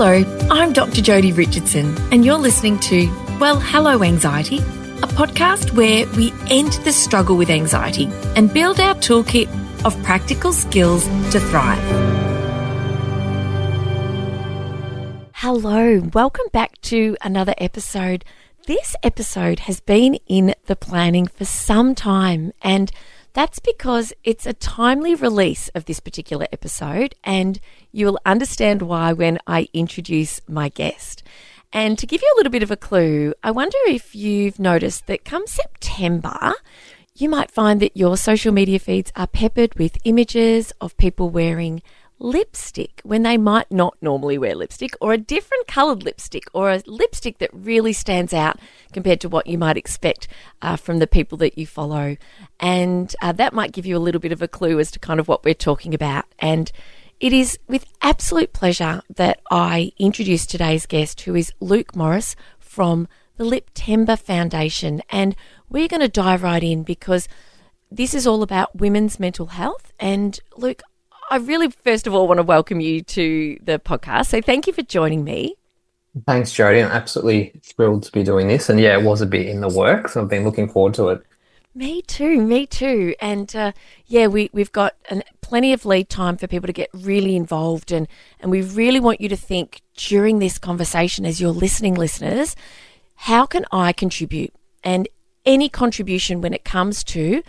Hello, I'm Dr. Jodie Richardson, and you're listening to, well, Hello Anxiety, a podcast where we end the struggle with anxiety and build our toolkit of practical skills to thrive. Hello, welcome back to another episode. This episode has been in the planning for some time, and that's because it's a timely release of this particular episode, and you'll understand why when I introduce my guest. And to give you a little bit of a clue, I wonder if you've noticed that come September, you might find that your social media feeds are peppered with images of people wearing lipstick when they might not normally wear lipstick, or a different coloured lipstick, or a lipstick that really stands out compared to what you might expect from the people that you follow. And that might give you a little bit of a clue as to kind of what we're talking about. And it is with absolute pleasure that I introduce today's guest, who is Luke Morris from the Liptember Foundation. And we're going to dive right in because this is all about women's mental health. And Luke, I really, first of all, want to welcome you to the podcast. So thank you for joining me. Thanks, Jodie. I'm absolutely thrilled to be doing this. And yeah, it was a bit in the works. So I've been looking forward to it. Me too. And we've got plenty of lead time for people to get really involved. And we really want you to think during this conversation, as you're listening, listeners, how can I contribute? And any contribution when it comes to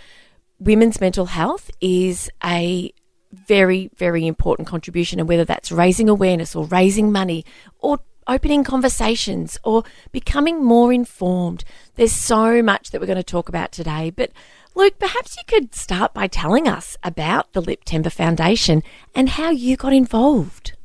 women's mental health is a very, very important contribution, and whether that's raising awareness or raising money or opening conversations or becoming more informed. There's so much that we're going to talk about today. But Luke, perhaps you could start by telling us about the Liptember Foundation and how you got involved.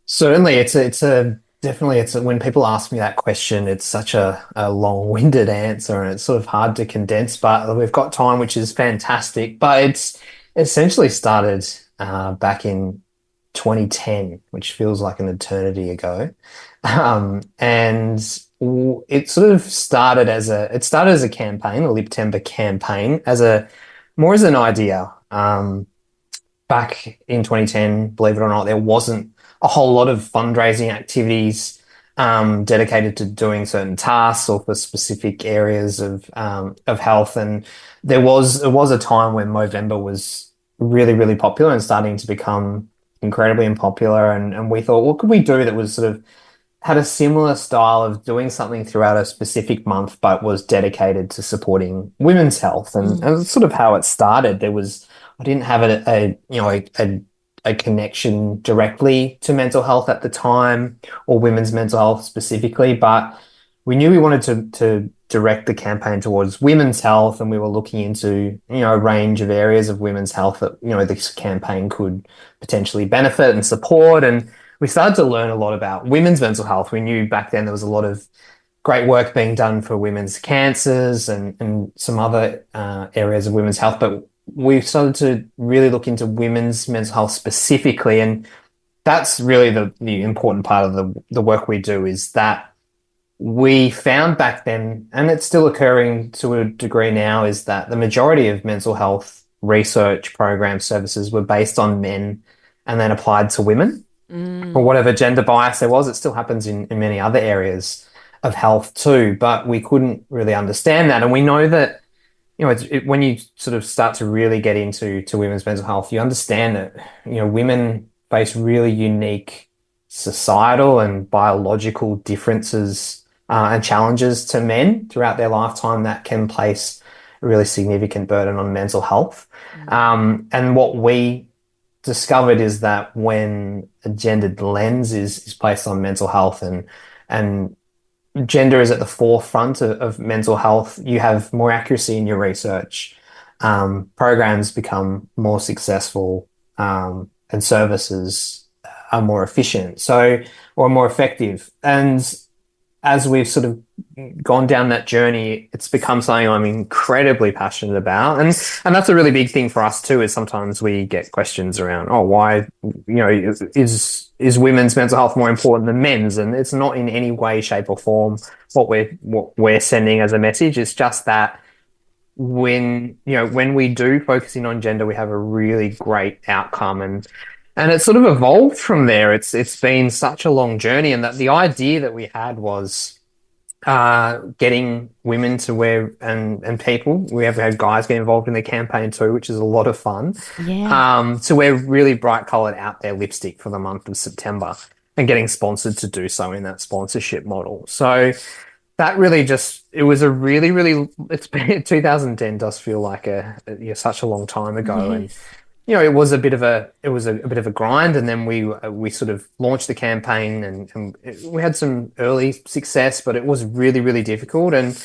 Certainly, when people ask me that question, it's such a long-winded answer, and it's sort of hard to condense, but we've got time, which is fantastic. But it's essentially started back in 2010, which feels like an eternity ago. And it sort of started as a campaign, the Liptember campaign, more as an idea. Back in 2010, believe it or not, there wasn't a whole lot of fundraising activities dedicated to doing certain tasks or for specific areas of health. And it was a time when Movember was really, really popular and starting to become incredibly unpopular. And we thought, what could we do that was sort of had a similar style of doing something throughout a specific month, but was dedicated to supporting women's health. And that's sort of how it started. I didn't have a connection directly to mental health at the time, or women's mental health specifically, but we knew we wanted to direct the campaign towards women's health, and we were looking into, a range of areas of women's health that, this campaign could potentially benefit and support. And we started to learn a lot about women's mental health. We knew back then there was a lot of great work being done for women's cancers and some other areas of women's health, but we started to really look into women's mental health specifically. And that's really the important part of the work we do, is that we found back then, and it's still occurring to a degree now, is that the majority of mental health research program services were based on men and then applied to women for whatever gender bias there was. It still happens in many other areas of health too, but we couldn't really understand that. And we know that, when you sort of start to really get into women's mental health, you understand that, women face really unique societal and biological differences and challenges to men throughout their lifetime that can place a really significant burden on mental health. And what we discovered is that when a gendered lens is placed on mental health and gender is at the forefront of mental health, you have more accuracy in your research, programs become more successful, and services are more efficient, or more effective. And as we've sort of gone down that journey, it's become something I'm incredibly passionate about. And that's a really big thing for us too, is sometimes we get questions around, why, is women's mental health more important than men's? And it's not in any way, shape or form what we're sending as a message. It's just that when we do focus in on gender, we have a really great outcome. And And it sort of evolved from there. It's been such a long journey, and that the idea that we had was getting women to wear and people. We have had guys get involved in the campaign too, which is a lot of fun. Yeah. To wear really bright colored out there lipstick for the month of September and getting sponsored to do so in that sponsorship model. So that really just it was a really it's been 2010 does feel like such a long time ago. And Yes. it was a bit of a grind, and then we sort of launched the campaign, and we had some early success, but it was really difficult, and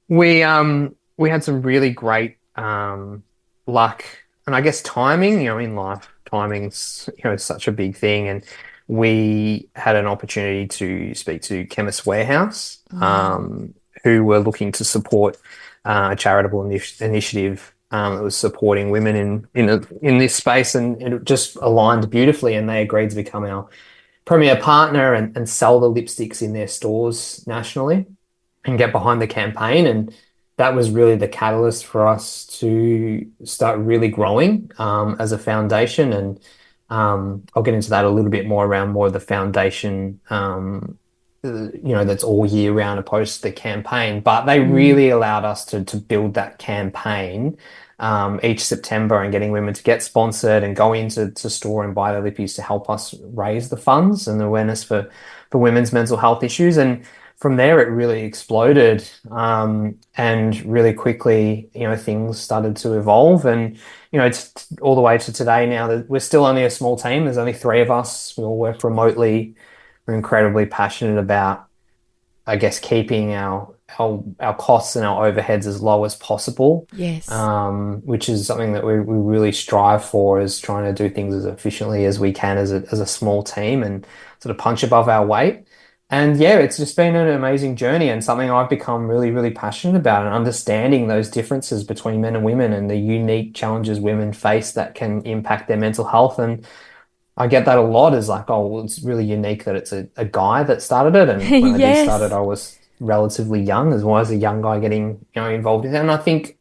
we had some really great luck, and I guess timing. In life, timing's such a big thing, and we had an opportunity to speak to Chemist Warehouse, Wow. who were looking to support a charitable initiative that was supporting women in this space, and it just aligned beautifully. And they agreed to become our premier partner and sell the lipsticks in their stores nationally and get behind the campaign. And that was really the catalyst for us to start really growing as a foundation. And I'll get into that a little bit more around more of the foundation, that's all year round opposed to the campaign. But they Mm. really allowed us to build that campaign each September, and getting women to get sponsored and go into store and buy their lippies to help us raise the funds and awareness for women's mental health issues. And from there, it really exploded. And really quickly, things started to evolve. And, it's all the way to today now that we're still only a small team. There's only three of us. We all work remotely. We're incredibly passionate about, I guess, keeping our costs and our overheads as low as possible, Yes. which is something that we really strive for, is trying to do things as efficiently as we can as a small team and sort of punch above our weight. And yeah, it's just been an amazing journey, and something I've become really passionate about, and understanding those differences between men and women and the unique challenges women face that can impact their mental health. And I get that a lot, is like, oh, well, it's really unique that it's a guy that started it. And when I did start it, Yes. I was relatively young, as well as a young guy getting, involved in it. And I think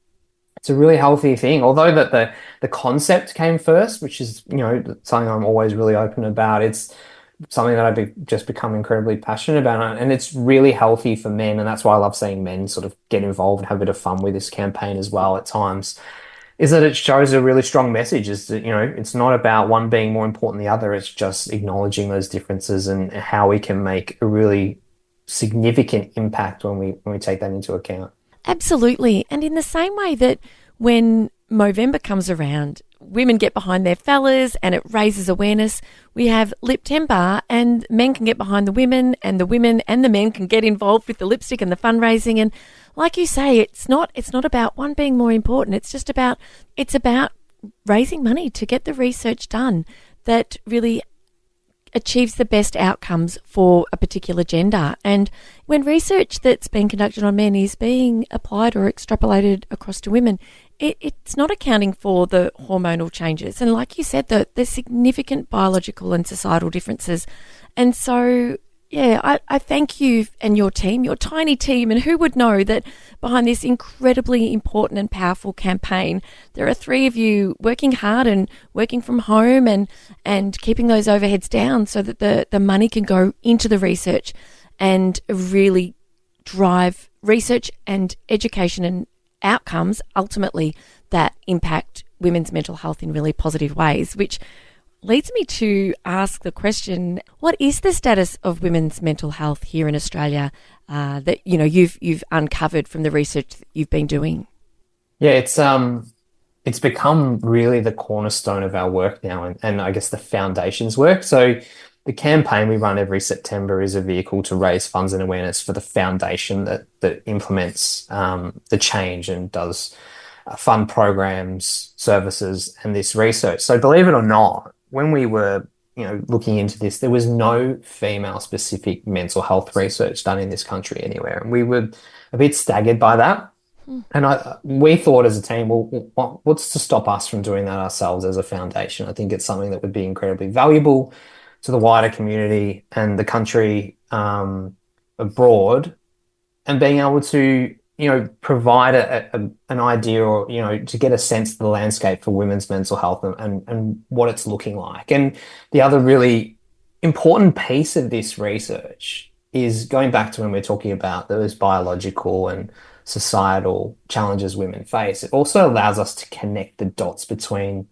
it's a really healthy thing. Although that the concept came first, which is, something I'm always really open about. It's something that just become incredibly passionate about. And it's really healthy for men. And that's why I love seeing men sort of get involved and have a bit of fun with this campaign as well at times, is that it shows a really strong message, is that, it's not about one being more important than the other. It's just acknowledging those differences and how we can make a really significant impact when we take that into account. Absolutely. And in the same way that when Movember comes around, women get behind their fellas and it raises awareness, we have Liptember and men can get behind the women and the men can get involved with the lipstick and the fundraising. And like you say, it's not about one being more important. It's about raising money to get the research done that really achieves the best outcomes for a particular gender. And when research that's been conducted on men is being applied or extrapolated across to women, it's not accounting for the hormonal changes. And like you said, there's significant biological and societal differences. And so, yeah, I thank you and your team, your tiny team, and who would know that behind this incredibly important and powerful campaign, there are three of you working hard and working from home and keeping those overheads down so that the money can go into the research and really drive research and education and outcomes ultimately that impact women's mental health in really positive ways, which leads me to ask the question: what is the status of women's mental health here in Australia that you've uncovered from the research that you've been doing? Yeah, it's become really the cornerstone of our work now, and I guess the foundation's work. So the campaign we run every September is a vehicle to raise funds and awareness for the foundation that implements the change and does fund programs, services, and this research. So believe it or not, when we were looking into this, there was no female specific mental health research done in this country anywhere, and we were a bit staggered by that. Hmm. And we thought as a team, well, what's to stop us from doing that ourselves as a foundation? I think it's something that would be incredibly valuable to the wider community and the country abroad, and being able to provide an idea, or, to get a sense of the landscape for women's mental health, and what it's looking like. And the other really important piece of this research is going back to when we're talking about those biological and societal challenges women face. It also allows us to connect the dots between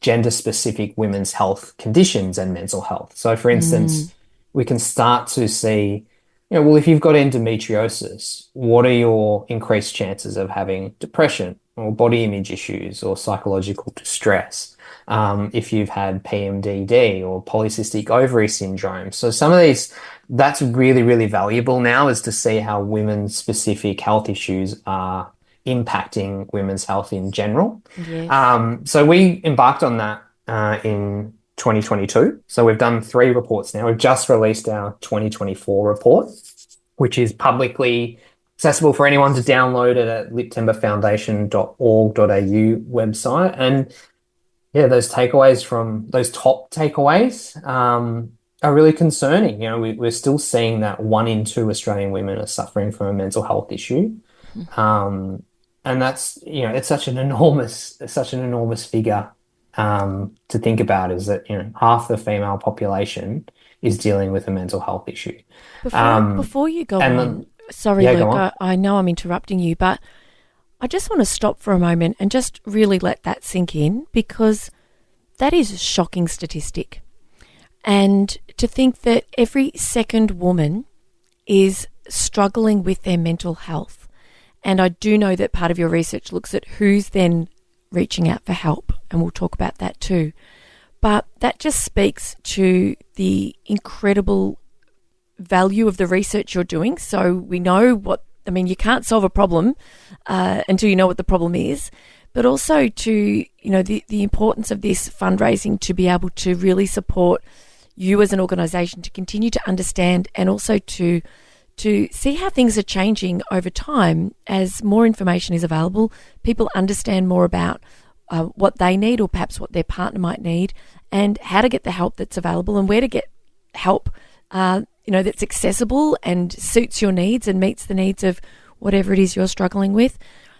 gender-specific women's health conditions and mental health. So, for Mm, instance, we can start to see, well, if you've got endometriosis, what are your increased chances of having depression or body image issues or psychological distress? If you've had PMDD or polycystic ovary syndrome. So some of these, that's really, really valuable now, is to see how women's specific health issues are impacting women's health in general. yes. So we embarked on that in 2022. So we've done 3 reports now. We've just released our 2024 report, which is publicly accessible for anyone to download it at liptemberfoundation.org.au website. And yeah, those top takeaways are really concerning. We're still seeing that 1 in 2 Australian women are suffering from a mental health issue. Um, and that's, it's such an enormous figure to think about, is that, half the female population is dealing with a mental health issue. Um, Before you go and on, then, sorry, yeah, go Luke, on. I know I'm interrupting you, but I just want to stop for a moment and just really let that sink in, because that is a shocking statistic. And to think that every second woman is struggling with their mental health. And I do know that part of your research looks at who's then reaching out for help, and we'll talk about that too. But that just speaks to the incredible value of the research you're doing. So we know you can't solve a problem until you know what the problem is, but also to, the importance of this fundraising to be able to really support you as an organisation to continue to understand, and also to see how things are changing over time as more information is available. People understand more about what they need, or perhaps what their partner might need, and how to get the help that's available, and where to get help that's accessible and suits your needs and meets the needs of whatever it is you're struggling with.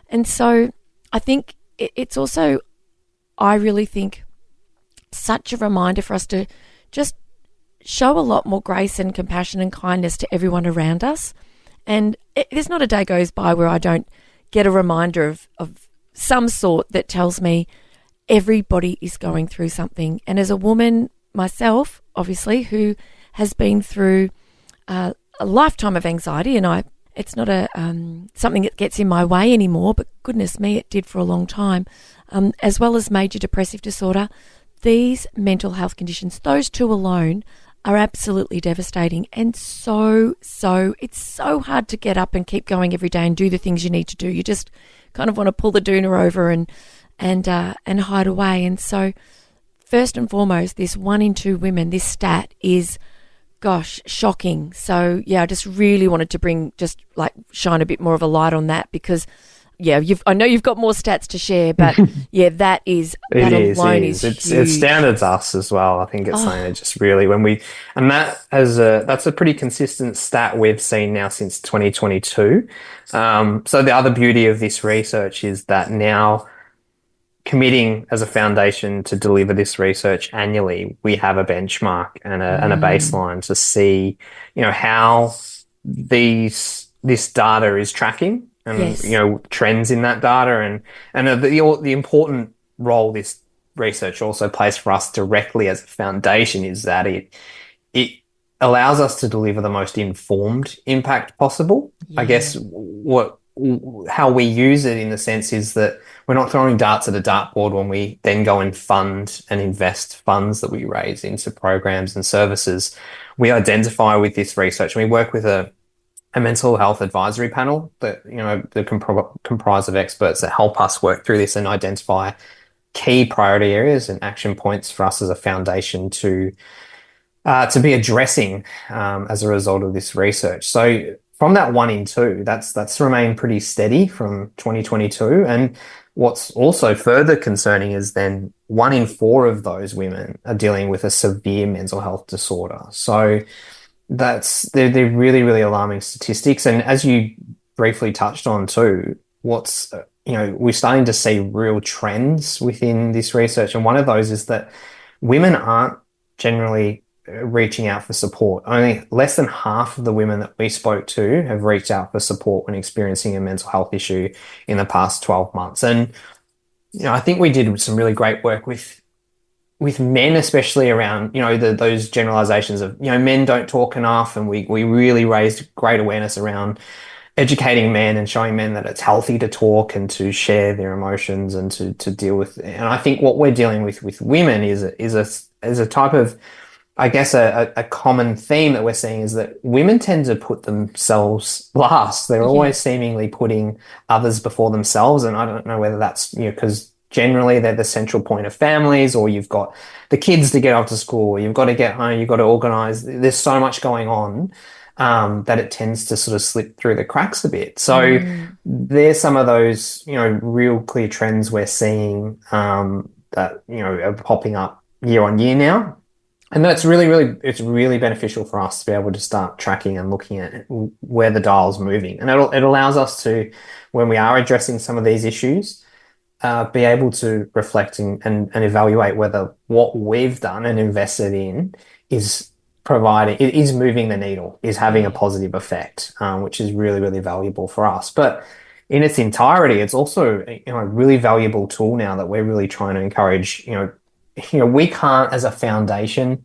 And so I think it's also, I really think, such a reminder for us to just show a lot more grace and compassion and kindness to everyone around us. And there's not a day goes by where I don't get a reminder of some sort that tells me everybody is going through something. And as a woman myself, obviously, who has been through a lifetime of anxiety, and it's not something that gets in my way anymore, but goodness me, it did for a long time, as well as major depressive disorder. These mental health conditions, those 2 alone, are absolutely devastating, and so it's so hard to get up and keep going every day and do the things you need to do. You just kind of want to pull the doona over and hide away. And so, first and foremost, this 1 in 2 women, this stat is, gosh, shocking. So yeah, I just really wanted to shine a bit more of a light on that, because yeah, I know you've got more stats to share, but yeah, that alone is It huge. standards us as well. I think it's something that just really, that's a pretty consistent stat we've seen now since 2022. So the other beauty of this research is that now, committing as a foundation to deliver this research annually, we have a benchmark and a baseline to see, how this data is tracking, and Yes. trends in that data, and the important role this research also plays for us directly as a foundation is that it allows us to deliver the most informed impact possible. I Yeah. guess how we use it, in the sense, is that we're not throwing darts at a dartboard when we then go and fund and invest funds that we raise into programs and services. We identify with this research, and we work with a mental health advisory panel that, that comprise of experts that help us work through this and identify key priority areas and action points for us as a foundation to be addressing as a result of this research. So from that 1 in 2, that's remained pretty steady from 2022. And what's also further concerning is then 1 in 4 of those women are dealing with a severe mental health disorder. So they're really, really alarming statistics. And as you briefly touched on too, we're starting to see real trends within this research. And one of those is that women aren't generally reaching out for support. Only less than half of the women that we spoke to have reached out for support when experiencing a mental health issue in the past 12 months. And, I think we did some really great work with men, especially around, those generalizations of, men don't talk enough. And we really raised great awareness around educating men and showing men that it's healthy to talk and to share their emotions and to deal with. And I think what we're dealing with women is a type of, I guess, a common theme that we're seeing is that women tend to put themselves last. They're Yeah. always seemingly putting others before themselves. And I don't know whether that's, because generally they're the central point of families, or you've got the kids to get off to school, you've got to get home, you've got to organize. There's so much going on, that it tends to sort of slip through the cracks a bit. So Mm. there's some of those, real clear trends we're seeing, that, are popping up year on year now. And that's it's really beneficial for us to be able to start tracking and looking at where the dial's moving. And it allows us to, when we are addressing some of these issues, be able to reflect and evaluate whether what we've done and invested in is it is moving the needle, is having a Yeah. positive effect, which is really, really valuable for us. But in its entirety, it's also, a really valuable tool now that we're really trying to encourage, we can't as a foundation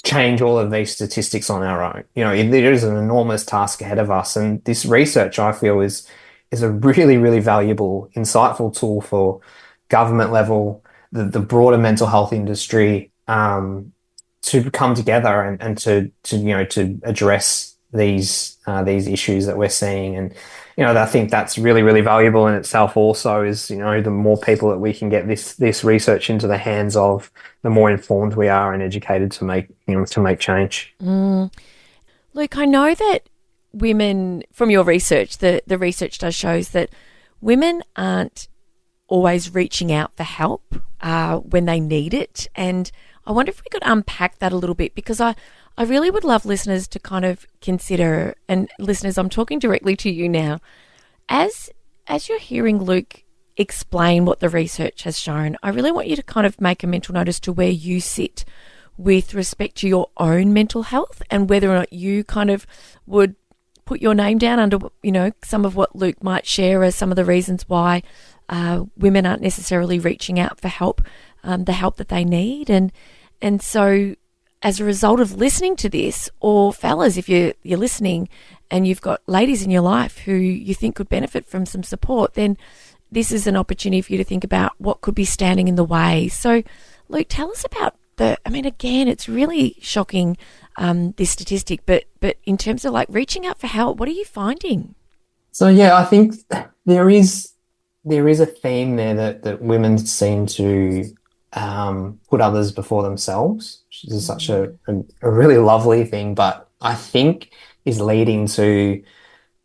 change all of these statistics on our own. There is an enormous task ahead of us, and this research, I feel, is a really, really valuable, insightful tool for government level, the broader mental health industry, to come together and to address these issues that we're seeing. And I think that's really, really valuable in itself. Also, is the more people that we can get this research into the hands of, the more informed we are and educated to make change. Mm. Luke, I know that women, from your research, the research does shows that women aren't always reaching out for help when they need it. And I wonder if we could unpack that a little bit, because I really would love listeners to kind of consider, and listeners, I'm talking directly to you now, as you're hearing Luke explain what the research has shown, I really want you to kind of make a mental note as to where you sit with respect to your own mental health, and whether or not you kind of would put your name down under, some of what Luke might share as some of the reasons why women aren't necessarily reaching out for help, the help that they need. And so as a result of listening to this, or fellas, if you're listening and you've got ladies in your life who you think could benefit from some support, then this is an opportunity for you to think about what could be standing in the way. So, Luke, tell us about again, it's really shocking, this statistic, but in terms of like reaching out for help, what are you finding? So yeah, I think there is a theme there that women seem to, put others before themselves, which is such a really lovely thing, but I think is leading to,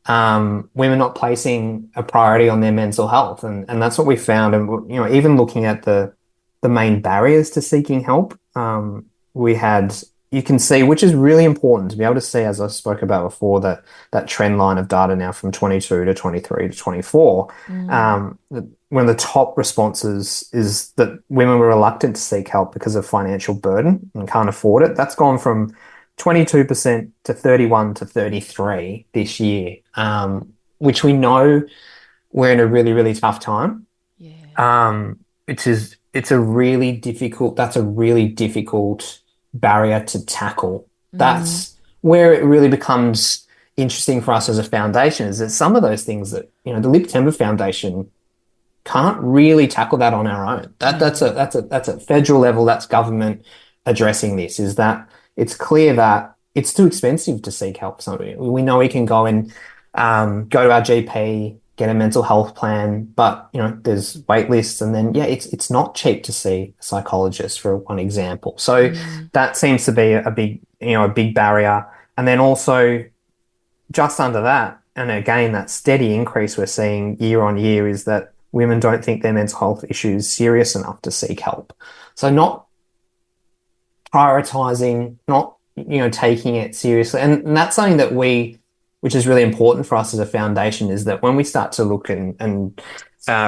women not placing a priority on their mental health, and that's what we found. And even looking at the main barriers to seeking help, we had you can see, which is really important to be able to see, as I spoke about before, that trend line of data now from 22 to 23 to 24. Mm. One of the top responses is that women were reluctant to seek help because of financial burden and can't afford it. That's gone from 22% to 31 to 33 this year, which we know we're in a really, really tough time. Yeah. It's a really difficult, that's a really difficult barrier to tackle. Mm. That's where it really becomes interesting for us as a foundation, is that some of those things that, the Liptember Foundation can't really tackle that on our own. That's No. a federal level, that's government addressing this, is that it's clear that it's too expensive to seek help for somebody. We know we can go and, go to our GP, get a mental health plan, but there's wait lists, and then yeah, it's not cheap to see a psychologist, for one example. So Mm. that seems to be a big barrier. And then also just under that, and again, that steady increase we're seeing year on year, is that women don't think their mental health issues serious enough to seek help. So not prioritizing, not taking it seriously, and that's something that we which is really important for us as a foundation, is that when we start to look and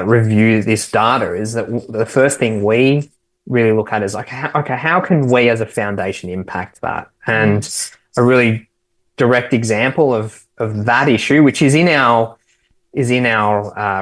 review this data, is that the first thing we really look at is like, okay, how can we as a foundation impact that? And a really direct example of that issue, which is in our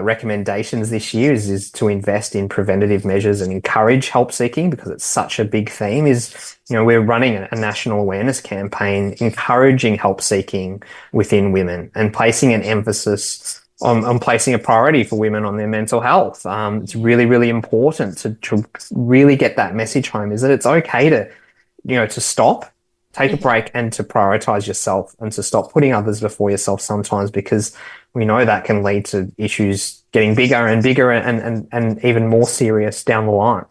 recommendations this year, is to invest in preventative measures and encourage help seeking, because it's such a big theme. Is, we're running a national awareness campaign encouraging help seeking within women and placing an emphasis on placing a priority for women on their mental health. It's really, really important to really get that message home, is that it's okay to stop, take a break, and to prioritize yourself, and to stop putting others before yourself sometimes, because we know that can lead to issues getting bigger and bigger and even more serious down the line.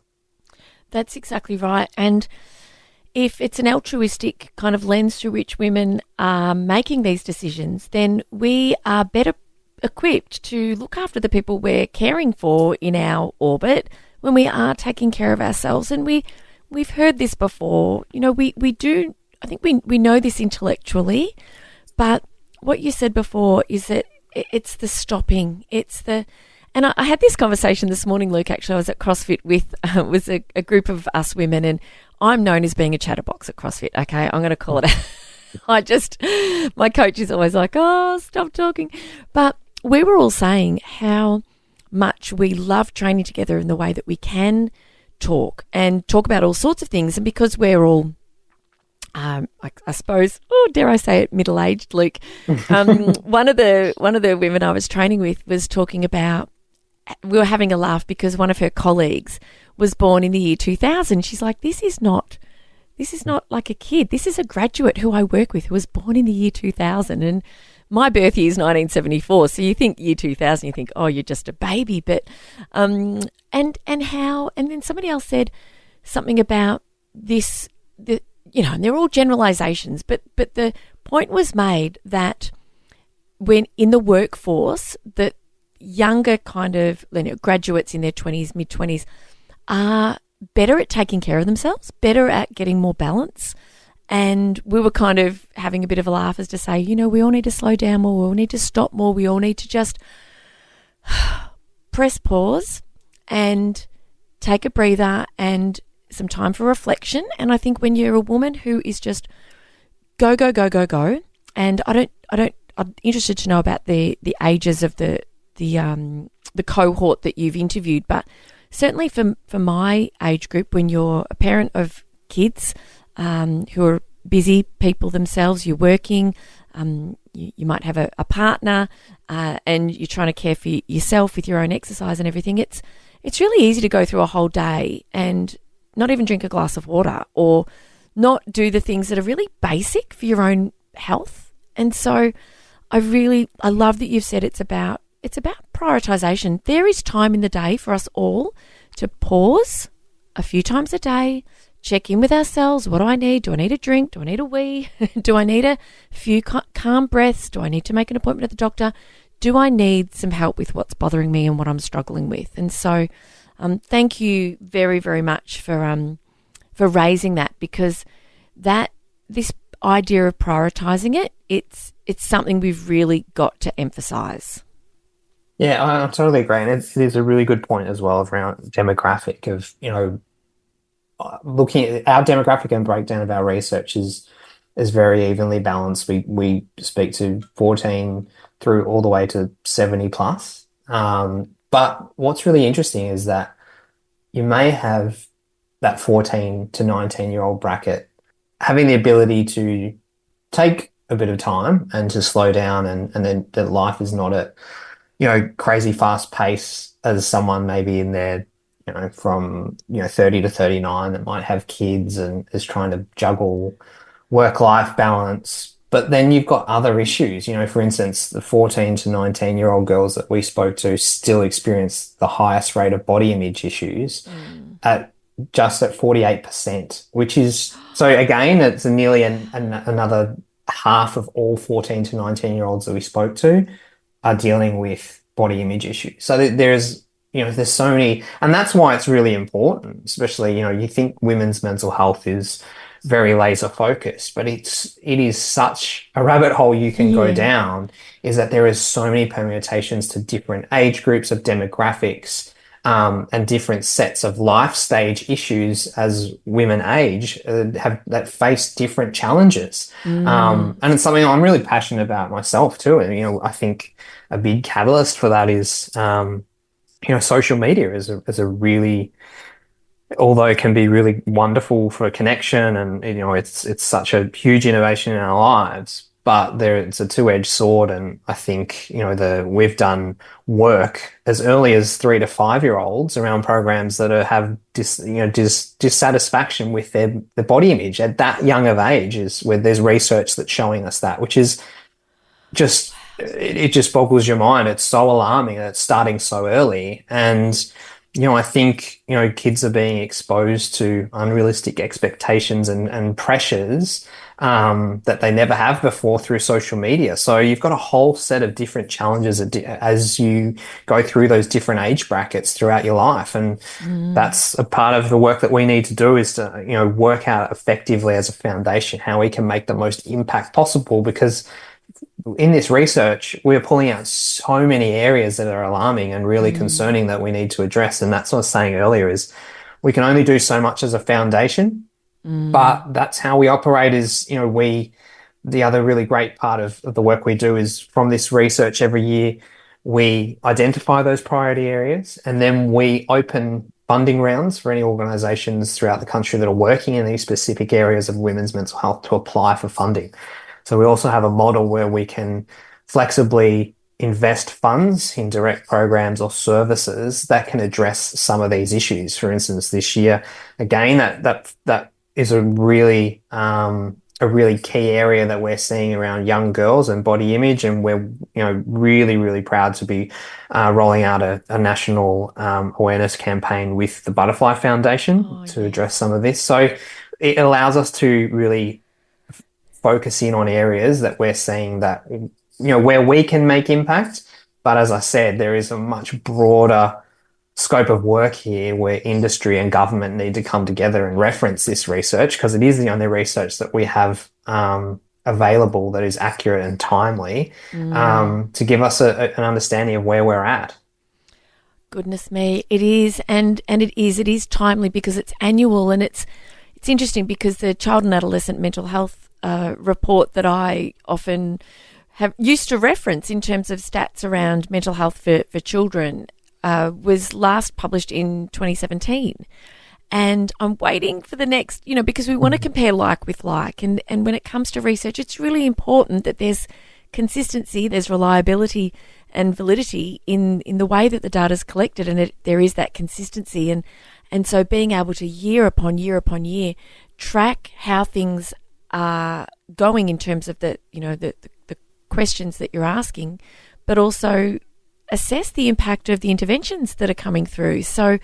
That's exactly right. And if it's an altruistic kind of lens through which women are making these decisions, then we are better equipped to look after the people we're caring for in our orbit when we are taking care of ourselves. And we've heard this before. We do, I think we know this intellectually, but what you said before is that it's the stopping. And I had this conversation this morning, Luke. Actually, I was at CrossFit with was a group of us women, and I'm known as being a chatterbox at CrossFit. Okay, I'm going to call it out. My coach is always like, "Oh, stop talking," but we were all saying how much we love training together in the way that we can talk about all sorts of things, and because we're all I suppose, dare I say it, middle-aged, Luke. One of the women I was training with was talking about, we were having a laugh because one of her colleagues was born in the year 2000. She's like, this is not like a kid. This is a graduate who I work with who was born in the year 2000. And my birth year is 1974. So you think year 2000, you think, oh, you're just a baby. But, and then somebody else said something about this, and they're all generalizations, but the point was made that when in the workforce, that younger kind of graduates in their 20s, mid-20s are better at taking care of themselves, better at getting more balance. And we were kind of having a bit of a laugh as to say, we all need to slow down more, we all need to stop more, we all need to just press pause and take a breather and some time for reflection. And I think when you're a woman who is just go, and I'm interested to know about the ages of the cohort that you've interviewed, but certainly for my age group, when you're a parent of kids who are busy people themselves, you're working, you might have a partner, and you're trying to care for yourself with your own exercise and everything. It's really easy to go through a whole day and not even drink a glass of water or not do the things that are really basic for your own health. And so I love that you've said it's about prioritization. There is time in the day for us all to pause a few times a day, check in with ourselves. What do I need? Do I need a drink? Do I need a wee? Do I need a few calm breaths? Do I need to make an appointment at the doctor? Do I need some help with what's bothering me and what I'm struggling with? And so thank you very, very much for raising that, because this idea of prioritizing it's something we've really got to emphasize. Yeah, I totally agree. And it is a really good point as well around demographic of, looking at our demographic and breakdown of our research is very evenly balanced. We speak to 14 through all the way to 70 plus. But what's really interesting is that you may have that 14 to 19-year-old bracket having the ability to take a bit of time and to slow down, and then that life is not at, crazy fast pace as someone maybe in their, from, 30 to 39 that might have kids and is trying to juggle work-life balance. But then you've got other issues, for instance, the 14 to 19-year-old girls that we spoke to still experience the highest rate of body image issues at 48%, which is, so again, it's nearly another half of all 14 to 19-year-olds that we spoke to are dealing with body image issues. So there's so many, and that's why it's really important, especially, you think women's mental health is very laser focused, but it is such a rabbit hole you can go Yeah. down, is that there is so many permutations to different age groups of demographics, and different sets of life stage issues as women age, have that face different challenges. Mm. And it's something I'm really passionate about myself too. And, I think a big catalyst for that is, social media is a really, although it can be really wonderful for connection, and it's such a huge innovation in our lives, but it's a two-edged sword. And I think we've done work as early as 3 to 5 year olds around programs that have dissatisfaction with their body image at that young of age, is where there's research that's showing us that, which is just, it just boggles your mind. It's so alarming that it's starting so early. And I think kids are being exposed to unrealistic expectations and pressures, that they never have before through social media. So you've got a whole set of different challenges as you go through those different age brackets throughout your life. And Mm. that's a part of the work that we need to do, is to work out effectively as a foundation how we can make the most impact possible, because in this research, we're pulling out so many areas that are alarming and really Mm. concerning that we need to address. And that's what I was saying earlier, is we can only do so much as a foundation, Mm. but that's how we operate. Is, the other really great part of the work we do is, from this research every year, we identify those priority areas, and then we open funding rounds for any organizations throughout the country that are working in these specific areas of women's mental health to apply for funding. So we also have a model where we can flexibly invest funds in direct programs or services that can address some of these issues. For instance, this year, again, that is a really key area that we're seeing around young girls and body image, and we're really, really proud to be rolling out a national awareness campaign with the Butterfly Foundation Oh, to address yes. some of this. So it allows us to really focus in on areas that we're seeing that, where we can make impact. But as I said, there is a much broader scope of work here where industry and government need to come together and reference this research, because it is the only research that we have available that is accurate and timely, Mm. to give us an understanding of where we're at. Goodness me, it is, and it is timely because it's annual, and it's interesting because the child and adolescent mental health report that I often have used to reference in terms of stats around mental health for children was last published in 2017. And I'm waiting for the next, because we want to compare like with like. And when it comes to research, it's really important that there's consistency, there's reliability and validity in the way that the data is collected, and there is that consistency. And so being able to year upon year upon year track how things are going in terms of the questions that you're asking, but also assess the impact of the interventions that are coming through. So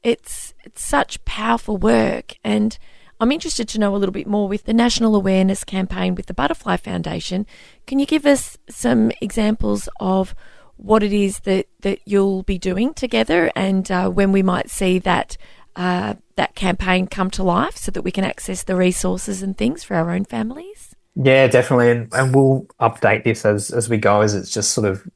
it's such powerful work, and I'm interested to know a little bit more with the National Awareness Campaign with the Butterfly Foundation. Can you give us some examples of what it is that you'll be doing together, and when we might see that that campaign come to life, so that we can access the resources and things for our own families? Yeah, definitely. And we'll update this as we go, as it's just sort of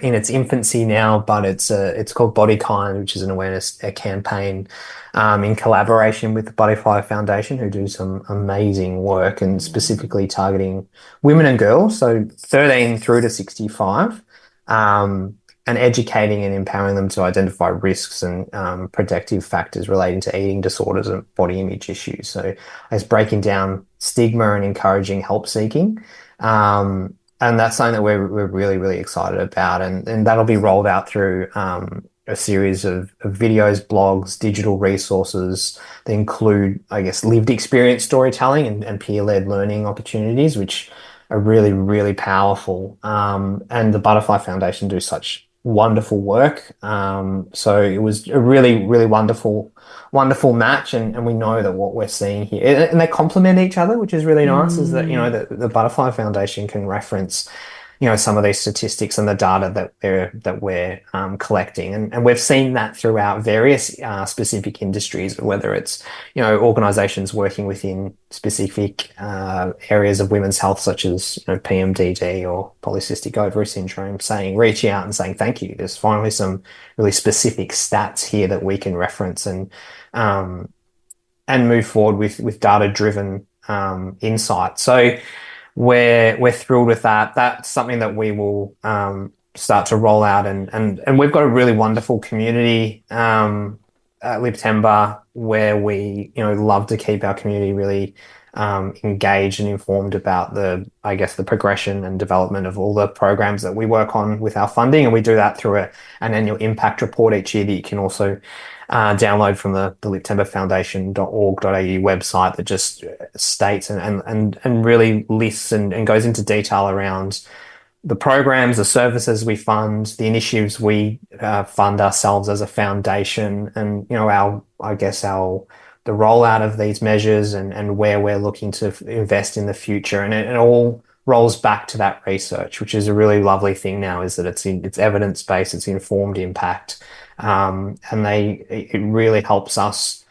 in its infancy now, but it's called Body Kind, which is an awareness campaign, in collaboration with the Butterfly Foundation, who do some amazing work, and Mm. specifically targeting women and girls, so 13 through to 65, and educating and empowering them to identify risks and protective factors relating to eating disorders and body image issues. So it's breaking down stigma and encouraging help seeking. And that's something that we're really, really excited about. And that'll be rolled out through a series of videos, blogs, digital resources that include, I guess, lived experience storytelling and peer-led learning opportunities, which are really, really powerful. And the Butterfly Foundation do such wonderful work. So it was a really, really wonderful match. And we know that what we're seeing here, and they complement each other, which is really nice, is that, Mm. the Butterfly Foundation can reference some of these statistics and the data that we're collecting. And we've seen that throughout various specific industries, whether it's, organizations working within specific areas of women's health, such as, PMDD or polycystic ovary syndrome, reaching out and saying, thank you. There's finally some really specific stats here that we can reference and move forward with data-driven insight. So we're thrilled with that. That's something that we will start to roll out, and we've got a really wonderful community at Liptember where we love to keep our community really engaged and informed about the progression and development of all the programs that we work on with our funding, and we do that through an annual impact report each year that you can also download from the Liptember Foundation.org.au website, that just states and really lists and goes into detail around the programs, the services we fund, the initiatives we fund ourselves as a foundation, and the rollout of these measures and where we're looking to invest in the future. And it all rolls back to that research, which is a really lovely thing now, is that it's evidence-based, it's informed impact. And it really helps us,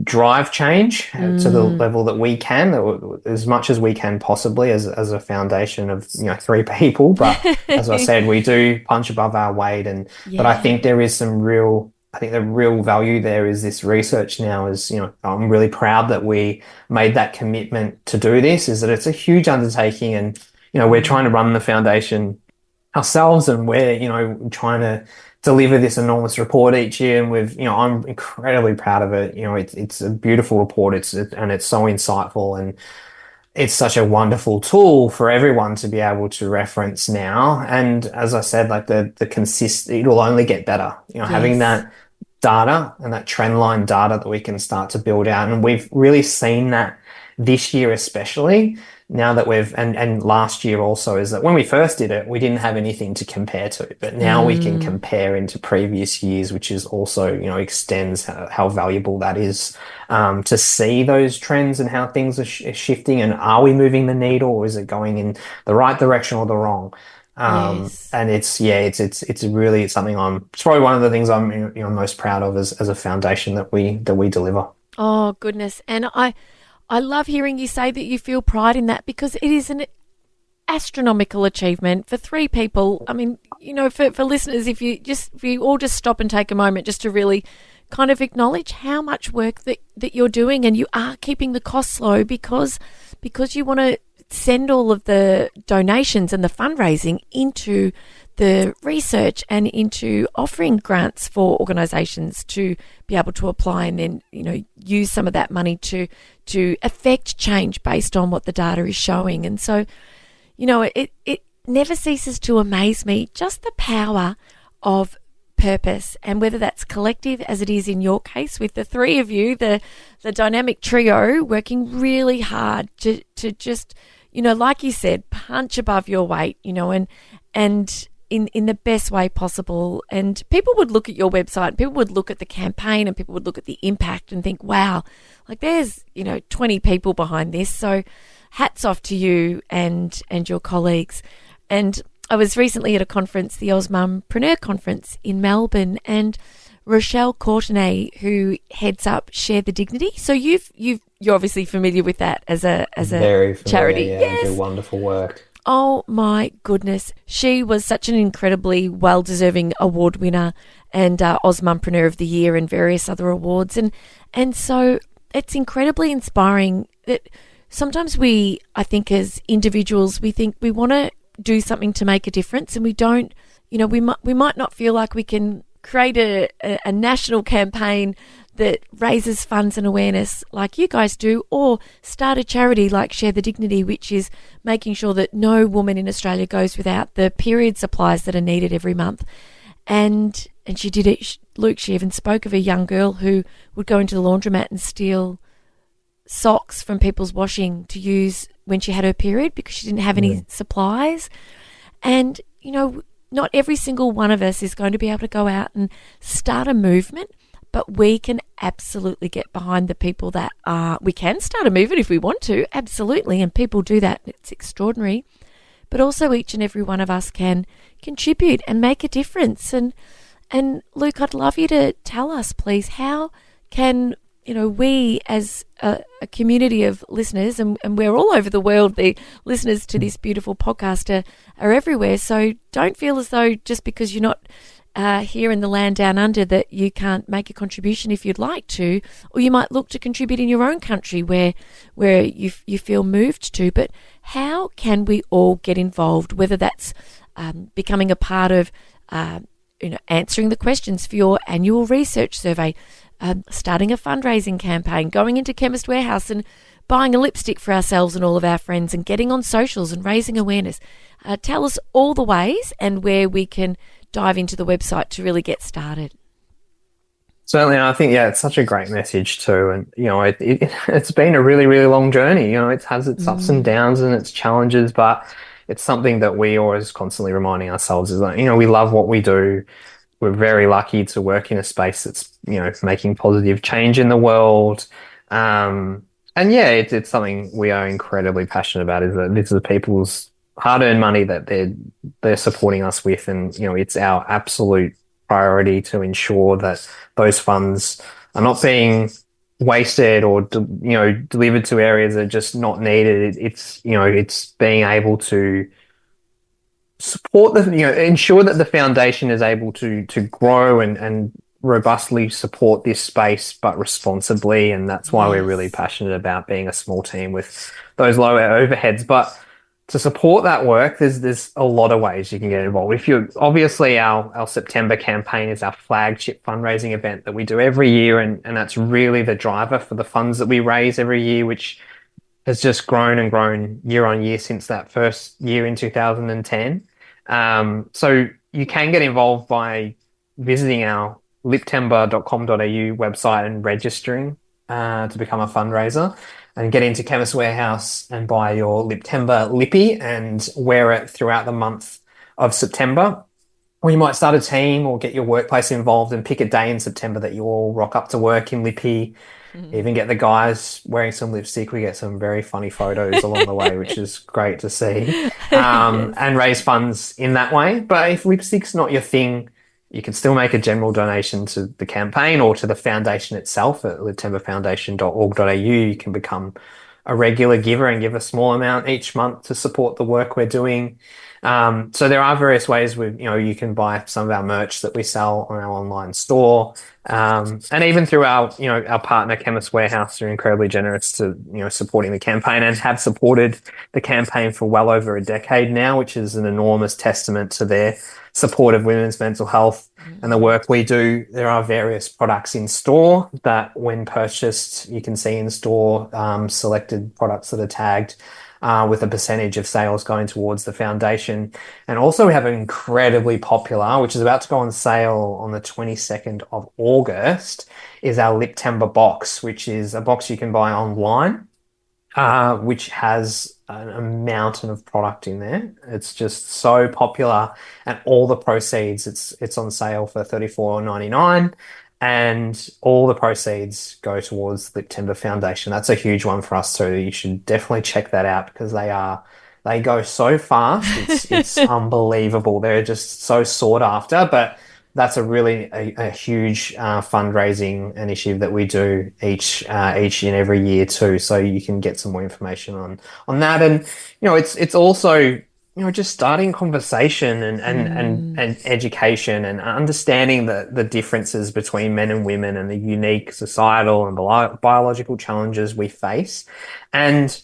drive change to the level that we can, as much as we can possibly as a foundation of, 3 people. But as I said, we do punch above our weight. But I think there is the real value there is this research now is, I'm really proud that we made that commitment to do this, is that it's a huge undertaking, and, we're trying to run the foundation ourselves, and we're, trying to deliver this enormous report each year. And I'm incredibly proud of it. It's a beautiful report. It's so insightful, and it's such a wonderful tool for everyone to be able to reference now. And as I said, like it'll only get better, having that data and that trend line data that we can start to build out. And we've really seen that this year, especially now that and last year also, is that when we first did it, we didn't have anything to compare to, but now we can compare into previous years, which is also, extends how valuable that is, to see those trends and how things are shifting, and are we moving the needle, or is it going in the right direction or the wrong? Yes. And it's really something it's probably one of the things I'm most proud of as a foundation that we deliver. Oh goodness. And I love hearing you say that you feel pride in that, because it is an astronomical achievement for 3 people. I mean, for listeners, if you all just stop and take a moment just to really kind of acknowledge how much work that you're doing, and you are keeping the costs low because you want to send all of the donations and the fundraising into the research and into offering grants for organisations to be able to apply, and then use some of that money to affect change based on what the data is showing. And so it never ceases to amaze me, just the power of purpose, and whether that's collective, as it is in your case with the 3 of you, the dynamic trio working really hard to just like you said, punch above your weight, and in the best way possible. And people would look at your website, people would look at the campaign, and people would look at the impact and think, wow, like there's 20 people behind this. So hats off to you and your colleagues. And I was recently at a conference, the Osmumpreneur conference in Melbourne, and Rochelle Courtenay, who heads up Share the Dignity. So you're obviously familiar with that as a Very familiar, charity. Yeah, yes. do wonderful work. Oh my goodness. She was such an incredibly well-deserving award winner, and Osmumpreneur of the Year, and various other awards. And so it's incredibly inspiring that sometimes I think as individuals, we think we want to do something to make a difference, and we don't, we might not feel like we can create a national campaign that raises funds and awareness like you guys do, or start a charity like Share the Dignity, which is making sure that no woman in Australia goes without the period supplies that are needed every month. And she did it, Luke, she even spoke of a young girl who would go into the laundromat and steal socks from people's washing to use when she had her period because she didn't have any supplies. And, not every single one of us is going to be able to go out and start a movement, but we can absolutely get behind the people that we can start a movement if we want to, absolutely, and people do that. It's extraordinary. but also each and every one of us can contribute and make a difference. And Luke, I'd love you to tell us, please, how can we as a community of listeners, and we're all over the world, the listeners to this beautiful podcast are everywhere. So don't feel as though just because you're not here in the land down under that you can't make a contribution if you'd like to, or you might look to contribute in your own country where you feel moved to. But how can we all get involved, whether that's becoming a part of answering the questions for your annual research survey, starting a fundraising campaign, going into Chemist Warehouse and buying a lipstick for ourselves and all of our friends, and getting on socials and raising awareness. Tell us all the ways and where we can dive into the website to really get started. Certainly, and I think, it's such a great message too. And, it's been a really, really long journey. It has its ups and downs and its challenges, but it's something that we always constantly reminding ourselves is that, we love what we do. We're very lucky to work in a space that's, making positive change in the world. And it's something we are incredibly passionate about, is that this is people's hard-earned money that they're supporting us with. And, it's our absolute priority to ensure that those funds are not being wasted or delivered to areas that are just not needed. It's being able to support ensure that the foundation is able to grow and robustly support this space, but responsibly. And that's why we're really passionate about being a small team with those lower overheads. But to support that work, there's a lot of ways you can get involved. If you obviously our September campaign is our flagship fundraising event that we do every year, and that's really the driver for the funds that we raise every year, which has just grown and grown year on year since that first year in 2010. So you can get involved by visiting our liptember.com.au website and registering to become a fundraiser, and get into Chemist Warehouse and buy your Liptember Lippy and wear it throughout the month of September. Or you might start a team or get your workplace involved and pick a day in September that you all rock up to work in Lippy. Even get the guys wearing some lipstick. We get some very funny photos along the way, which is great to see, and raise funds in that way. But if lipstick's not your thing, you can still make a general donation to the campaign or to the foundation itself at liptemberfoundation.org.au. You can become a regular giver and give a small amount each month to support the work we're doing. So there are various ways you can buy some of our merch that we sell on our online store. And even through our partner Chemist Warehouse are incredibly generous to, supporting the campaign, and have supported the campaign for well over a decade now, which is an enormous testament to their support of women's mental health and the work we do. There are various products in store that when purchased, you can see in store, selected products that are tagged with a percentage of sales going towards the foundation. And also we have an incredibly popular, which is about to go on sale on the 22nd of August, is our Liptember box, which is a box you can buy online, which has a mountain of product in there. It's just so popular, and all the proceeds, it's on sale for $34.99. And all the proceeds go towards the Liptember Foundation. That's a huge one for us too. You should definitely check that out, because they go so fast. It's unbelievable. They're just so sought after. But that's a huge fundraising initiative that we do each and every year too. So you can get some more information on that. And it's also just starting conversation and education and understanding the differences between men and women and the unique societal and biological challenges we face. And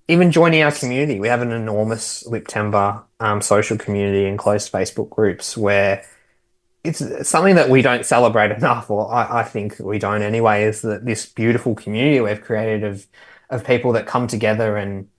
even joining our community. We have an enormous Liptember social community and closed Facebook groups where it's something that we don't celebrate enough, or I think we don't anyway, is that this beautiful community we've created of people that come together and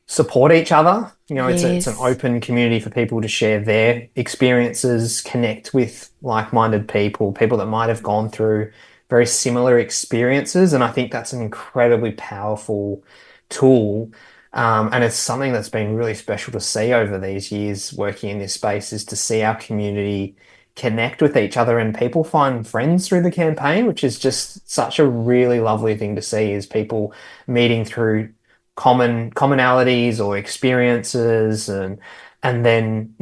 support each other. It's an open community for people to share their experiences, connect with like-minded people that might have gone through very similar experiences. And I think that's an incredibly powerful tool. And it's something that's been really special to see over these years working in this space, is to see our community connect with each other and people find friends through the campaign, which is just such a really lovely thing to see, is people meeting through commonalities or experiences, and then,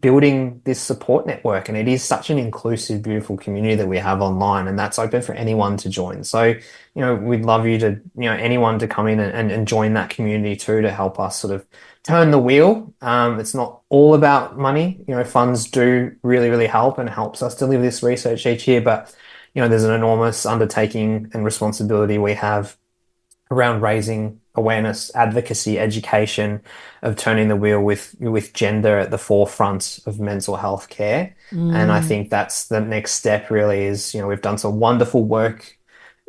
building this support network. And it is such an inclusive, beautiful community that we have online, and that's open for anyone to join. So, we'd love you to, anyone to come in and join that community too, to help us sort of turn the wheel. It's not all about money. Funds do really, really help and helps us deliver this research each year, but, there's an enormous undertaking and responsibility we have around raising awareness, advocacy, education, of turning the wheel with gender at the forefront of mental health care. And I think that's the next step really is, we've done some wonderful work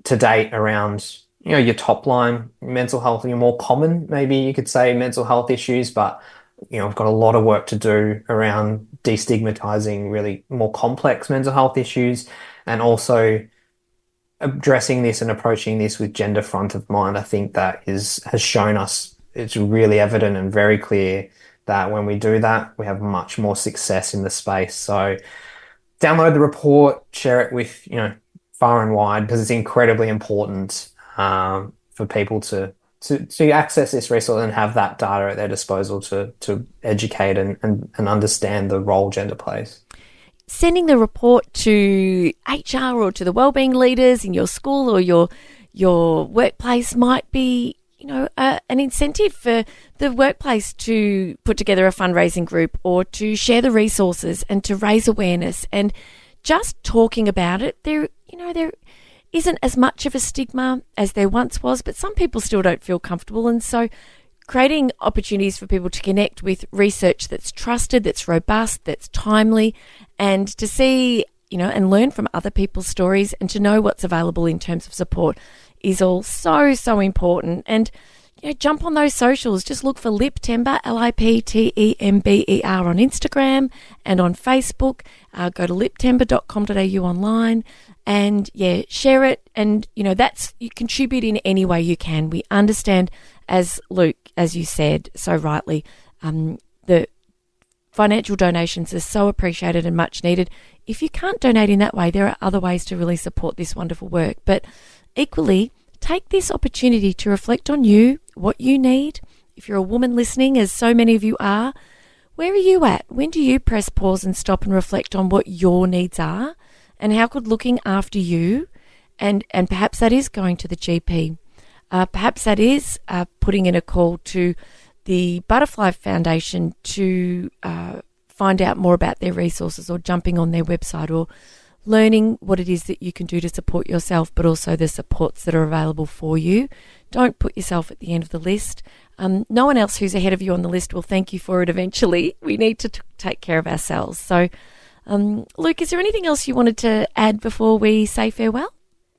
to date around, your top line mental health, your more common, maybe you could say, mental health issues, but we've got a lot of work to do around destigmatizing really more complex mental health issues, and also addressing this and approaching this with gender front of mind. I think that has shown us, it's really evident and very clear that when we do that, we have much more success in the space. So download the report, share it with, far and wide, because it's incredibly important for people to access this resource and have that data at their disposal to educate and understand the role gender plays. Sending the report to HR or to the wellbeing leaders in your school or your workplace might be, an incentive for the workplace to put together a fundraising group or to share the resources and to raise awareness. And just talking about it, there isn't as much of a stigma as there once was, but some people still don't feel comfortable. And so creating opportunities for people to connect with research that's trusted, that's robust, that's timely, and to see, and learn from other people's stories and to know what's available in terms of support is all so, so important. And, jump on those socials. Just look for Liptember, Liptember on Instagram and on Facebook. Go to liptember.com.au online and, share it. And, you contribute in any way you can. We understand, as Luke, as you said so rightly, the financial donations are so appreciated and much needed. If you can't donate in that way, there are other ways to really support this wonderful work. But equally, take this opportunity to reflect on you, what you need. If you're a woman listening, as so many of you are, where are you at? When do you press pause and stop and reflect on what your needs are? And how could looking after you, and perhaps that is going to the GP, perhaps that is putting in a call to the Butterfly Foundation to find out more about their resources, or jumping on their website, or learning what it is that you can do to support yourself, but also the supports that are available for you. Don't put yourself at the end of the list. No one else who's ahead of you on the list will thank you for it eventually. We need to take care of ourselves. So, Luke, is there anything else you wanted to add before we say farewell?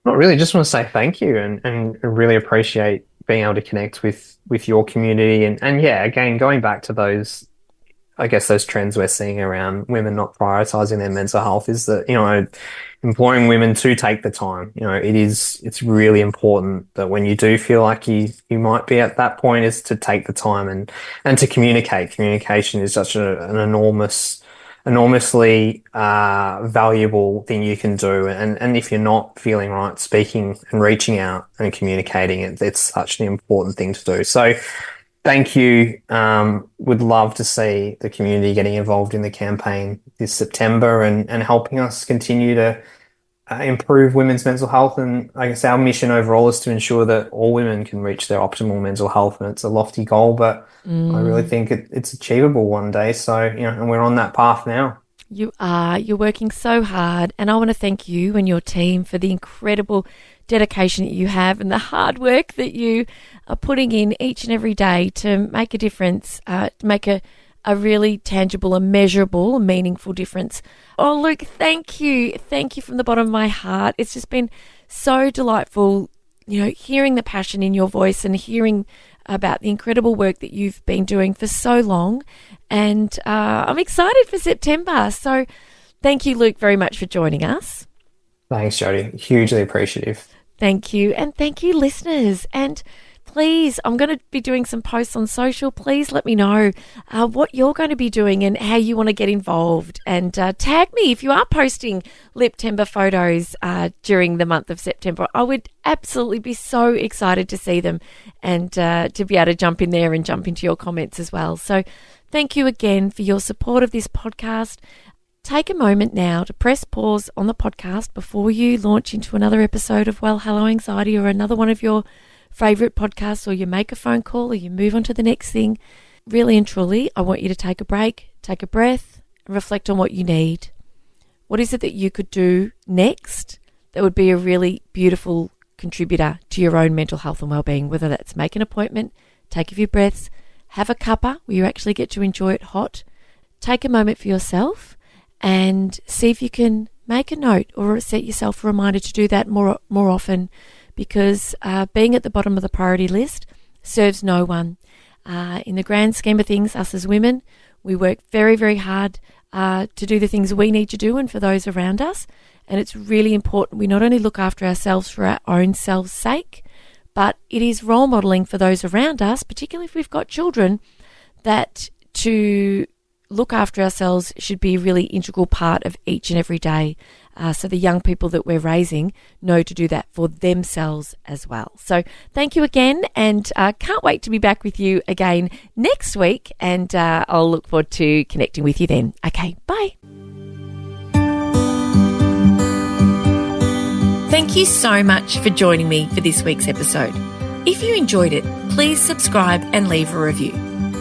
Not really. Just want to say thank you and really appreciate being able to connect with your community. And yeah, again, going back to those, I guess, those trends we're seeing around women not prioritizing their mental health, is that, imploring women to take the time. It's really important that when you do feel like you might be at that point, is to take the time and to communicate. Communication is such an enormously valuable thing you can do. And if you're not feeling right, speaking and reaching out and communicating it's such an important thing to do. So thank you. Would love to see the community getting involved in the campaign this September and helping us continue to improve women's mental health. And I guess our mission overall is to ensure that all women can reach their optimal mental health. And it's a lofty goal, but I really think it's achievable one day. So, and we're on that path now. You are. You're working so hard. And I want to thank you and your team for the incredible dedication that you have and the hard work that you are putting in each and every day to make a difference, to make a really tangible, a measurable, meaningful difference. Oh, Luke, thank you. Thank you from the bottom of my heart. It's just been so delightful, hearing the passion in your voice and hearing about the incredible work that you've been doing for so long. And I'm excited for September. So thank you, Luke, very much for joining us. Thanks, Jodie. Hugely appreciative. Thank you. And thank you, listeners. And please, I'm going to be doing some posts on social. Please let me know what you're going to be doing and how you want to get involved. And tag me if you are posting Liptember photos during the month of September. I would absolutely be so excited to see them and to be able to jump in there and jump into your comments as well. So thank you again for your support of this podcast. Take a moment now to press pause on the podcast before you launch into another episode of Well Hello Anxiety or another one of your favourite podcasts, or you make a phone call or you move on to the next thing. Really and truly, I want you to take a break, take a breath, and reflect on what you need. What is it that you could do next that would be a really beautiful contributor to your own mental health and well-being, whether that's make an appointment, take a few breaths, have a cuppa where you actually get to enjoy it hot, take a moment for yourself and see if you can make a note or set yourself a reminder to do that more often, because being at the bottom of the priority list serves no one. In the grand scheme of things, us as women, we work very, very hard to do the things we need to do and for those around us. And it's really important we not only look after ourselves for our own selves' sake, but it is role modelling for those around us, particularly if we've got children, that to look after ourselves should be a really integral part of each and every day. So the young people that we're raising know to do that for themselves as well. So thank you again, and can't wait to be back with you again next week, and I'll look forward to connecting with you then. Okay, bye. Thank you so much for joining me for this week's episode. If you enjoyed it, please subscribe and leave a review.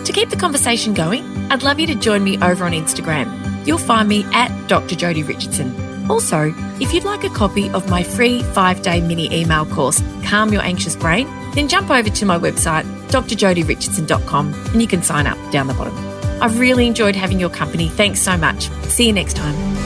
To keep the conversation going, I'd love you to join me over on Instagram. You'll find me at Dr. Jodie Richardson. Also, if you'd like a copy of my free 5-day mini email course, Calm Your Anxious Brain, then jump over to my website, drjodirichardson.com, and you can sign up down the bottom. I've really enjoyed having your company. Thanks so much. See you next time.